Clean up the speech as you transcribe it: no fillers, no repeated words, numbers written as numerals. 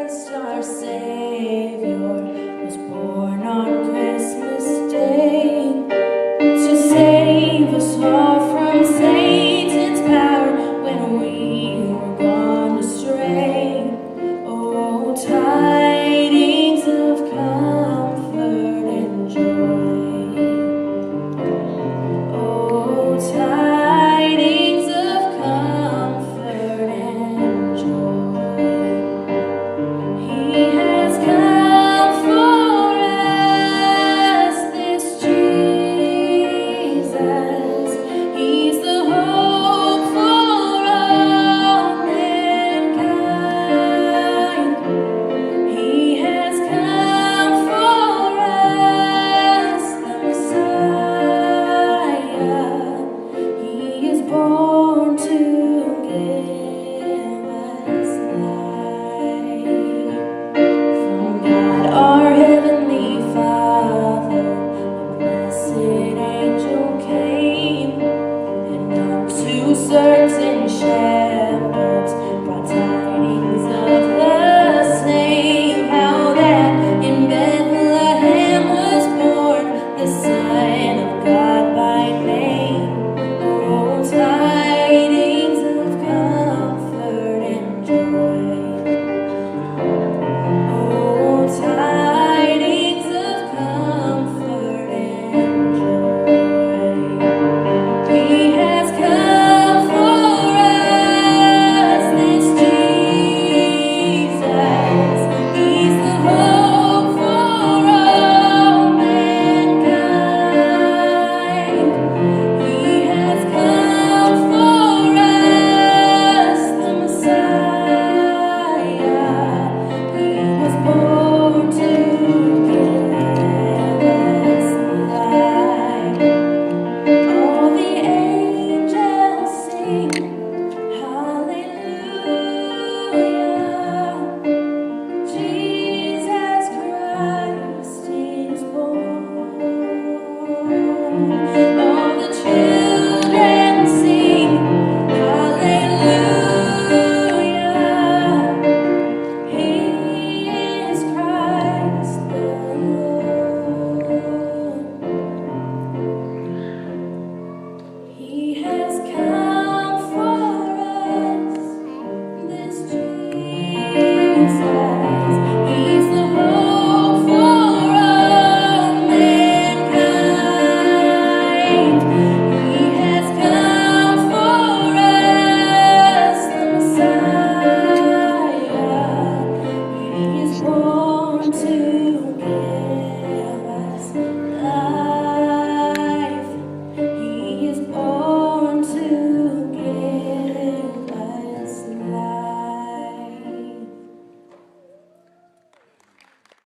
Christ our Savior was born on Christmas Day to save us all from Satan's power when we were gone astray. Oh, tidings of comfort and joy. Oh, tidings of comfort and joy. He has come for us, this Jesus. He's the hope for all mankind. He has come for us, the Messiah. He is born to give us life. From God our Heavenly Father, a blessed angel came, and unto certain shepherds brought tidings of the same, how that in Bethlehem was born the Son of God by name.